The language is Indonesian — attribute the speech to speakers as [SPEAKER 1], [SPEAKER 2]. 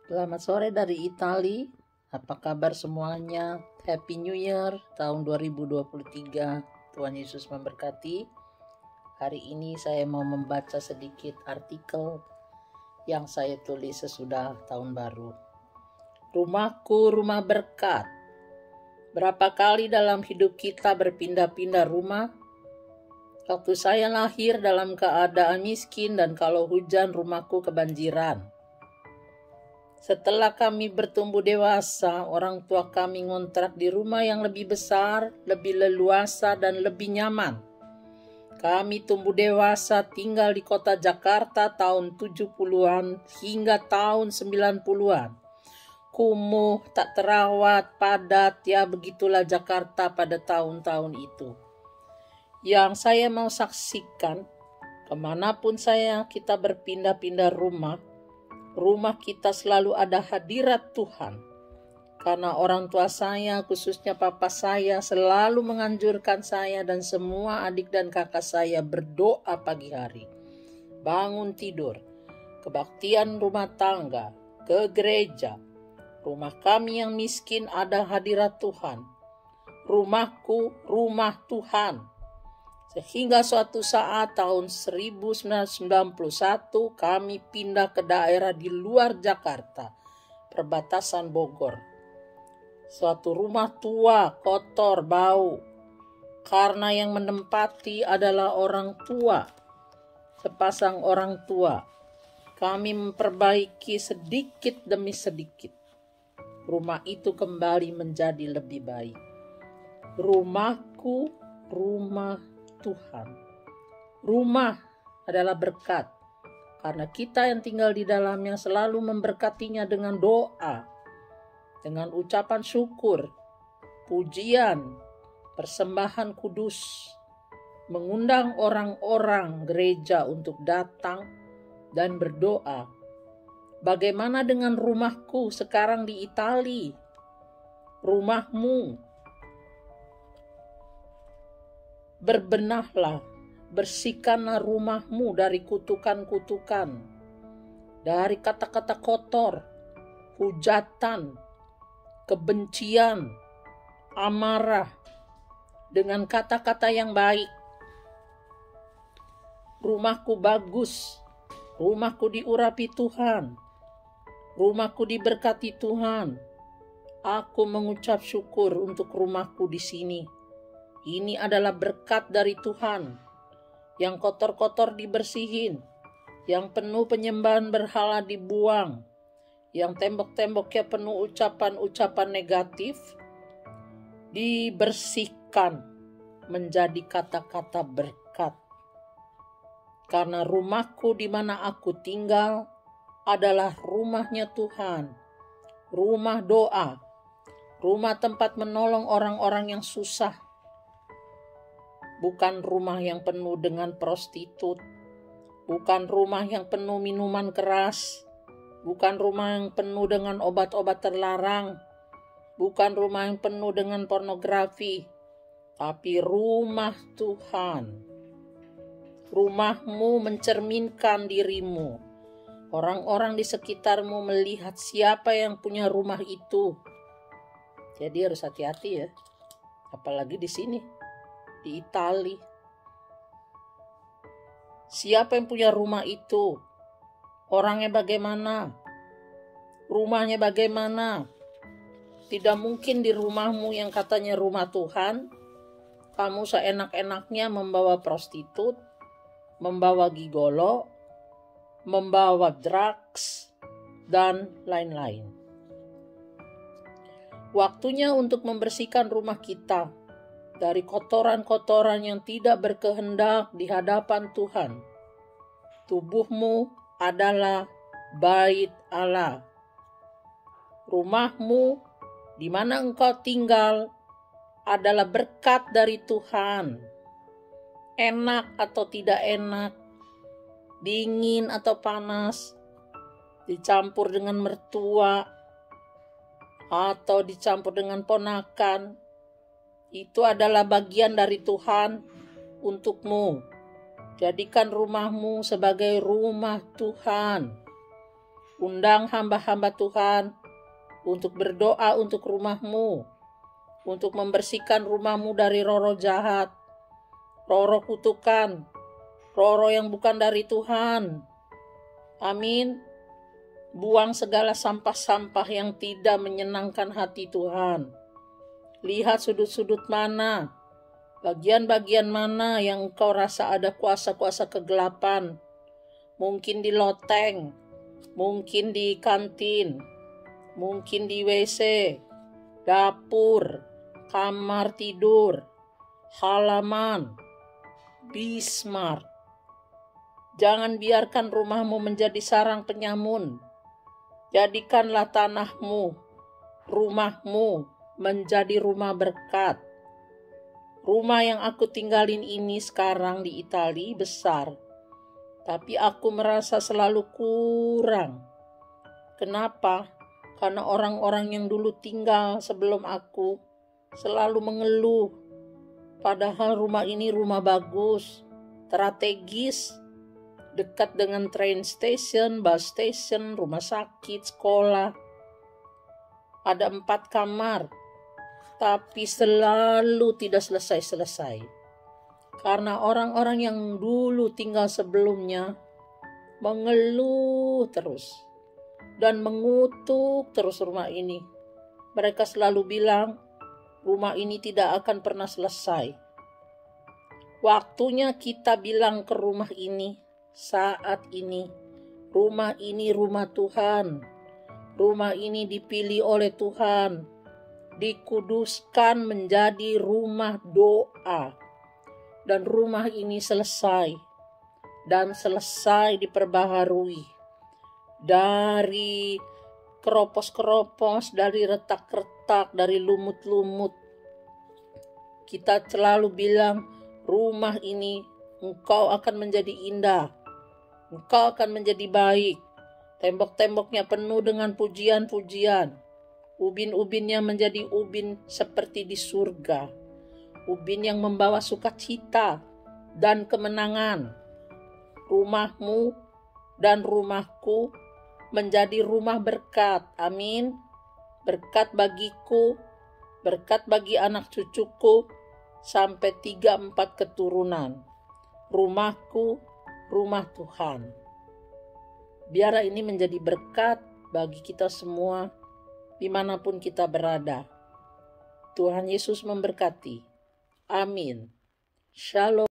[SPEAKER 1] Selamat sore dari Itali. Apa kabar semuanya? Happy New Year tahun 2023. Tuhan Yesus memberkati. Hari ini saya mau membaca sedikit artikel yang saya tulis sesudah tahun baru. Rumahku rumah berkat. Berapa kali dalam hidup kita berpindah-pindah rumah? Waktu saya lahir dalam keadaan miskin dan kalau hujan rumahku kebanjiran. Setelah kami bertumbuh dewasa, orang tua kami ngontrak di rumah yang lebih besar, lebih leluasa, dan lebih nyaman. Kami tumbuh dewasa tinggal di kota Jakarta tahun 70-an hingga tahun 90-an. Kumuh, tak terawat, padat, ya begitulah Jakarta pada tahun-tahun itu. Yang saya mau saksikan, kemanapun kita berpindah-pindah rumah kita selalu ada hadirat Tuhan. Karena orang tua saya, khususnya papa saya, selalu menganjurkan saya dan semua adik dan kakak saya berdoa pagi hari. Bangun tidur, kebaktian rumah tangga, ke gereja. Rumah kami yang miskin ada hadirat Tuhan. Rumahku, rumah Tuhan. Sehingga suatu saat tahun 1991 kami pindah ke daerah di luar Jakarta, perbatasan Bogor. Suatu rumah tua, kotor, bau, karena yang menempati adalah orang tua, sepasang orang tua. Kami memperbaiki sedikit demi sedikit. Rumah itu kembali menjadi lebih baik. Rumahku, rumah Tuhan. Rumah adalah berkat karena kita yang tinggal di dalamnya selalu memberkatinya dengan doa, dengan ucapan syukur, pujian, persembahan kudus, mengundang orang-orang gereja untuk datang dan berdoa. Bagaimana dengan rumahku sekarang di Itali? Rumahmu? Berbenahlah, bersihkanlah rumahmu dari kutukan-kutukan, dari kata-kata kotor, hujatan, kebencian, amarah, dengan kata-kata yang baik. Rumahku bagus, rumahku diurapi Tuhan, rumahku diberkati Tuhan. Aku mengucap syukur untuk rumahku di sini. Ini adalah berkat dari Tuhan. Yang kotor-kotor dibersihin, yang penuh penyembahan berhala dibuang, yang tembok-temboknya penuh ucapan-ucapan negatif dibersihkan menjadi kata-kata berkat. Karena rumahku di mana aku tinggal adalah rumahnya Tuhan, rumah doa, rumah tempat menolong orang-orang yang susah. Bukan rumah yang penuh dengan prostitut, bukan rumah yang penuh minuman keras, bukan rumah yang penuh dengan obat-obat terlarang, bukan rumah yang penuh dengan pornografi, tapi rumah Tuhan. Rumahmu mencerminkan dirimu. Orang-orang di sekitarmu melihat siapa yang punya rumah itu. Jadi harus hati-hati ya, apalagi di sini. Di Itali. Siapa yang punya rumah itu? Orangnya bagaimana? Rumahnya bagaimana? Tidak mungkin di rumahmu yang katanya rumah Tuhan, kamu seenak-enaknya membawa prostitut, membawa gigolo, membawa drugs, dan lain-lain. Waktunya untuk membersihkan rumah kita dari kotoran-kotoran yang tidak berkehendak di hadapan Tuhan. Tubuhmu adalah bait Allah. Rumahmu di mana engkau tinggal adalah berkat dari Tuhan. Enak atau tidak enak, dingin atau panas, dicampur dengan mertua atau dicampur dengan ponakan, itu adalah bagian dari Tuhan untukmu. Jadikan rumahmu sebagai rumah Tuhan. Undang hamba-hamba Tuhan untuk berdoa untuk rumahmu, untuk membersihkan rumahmu dari roh-roh jahat, roh-roh kutukan, roh-roh yang bukan dari Tuhan. Amin. Buang segala sampah-sampah yang tidak menyenangkan hati Tuhan. Lihat sudut-sudut mana, bagian-bagian mana yang engkau rasa ada kuasa-kuasa kegelapan. Mungkin di loteng, mungkin di kantin, mungkin di WC, dapur, kamar tidur, halaman, bismart. Jangan biarkan rumahmu menjadi sarang penyamun. Jadikanlah tanahmu, rumahmu menjadi rumah berkat. Rumah yang aku tinggalin ini sekarang di Italia besar, tapi aku merasa selalu kurang. Kenapa? Karena orang-orang yang dulu tinggal sebelum aku selalu mengeluh. Padahal rumah ini rumah bagus, strategis, dekat dengan train station, bus station, rumah sakit, sekolah. Ada 4 kamar, tapi selalu tidak selesai-selesai. Karena orang-orang yang dulu tinggal sebelumnya mengeluh terus dan mengutuk terus rumah ini. Mereka selalu bilang, rumah ini tidak akan pernah selesai. Waktunya kita bilang ke rumah ini, saat ini rumah Tuhan. Rumah ini dipilih oleh Tuhan, dikuduskan menjadi rumah doa. Dan rumah ini selesai diperbaharui dari keropos-keropos, dari retak-retak, dari lumut-lumut. Kita selalu bilang, rumah ini engkau akan menjadi indah, engkau akan menjadi baik. Tembok-temboknya penuh dengan pujian-pujian. Ubin-ubinnya menjadi ubin seperti di surga. Ubin yang membawa sukacita dan kemenangan. Rumahmu dan rumahku menjadi rumah berkat. Amin. Berkat bagiku, berkat bagi anak cucuku, sampai 3-4 keturunan. Rumahku, rumah Tuhan. Biar ini menjadi berkat bagi kita semua, dimanapun kita berada. Tuhan Yesus memberkati. Amin. Shalom.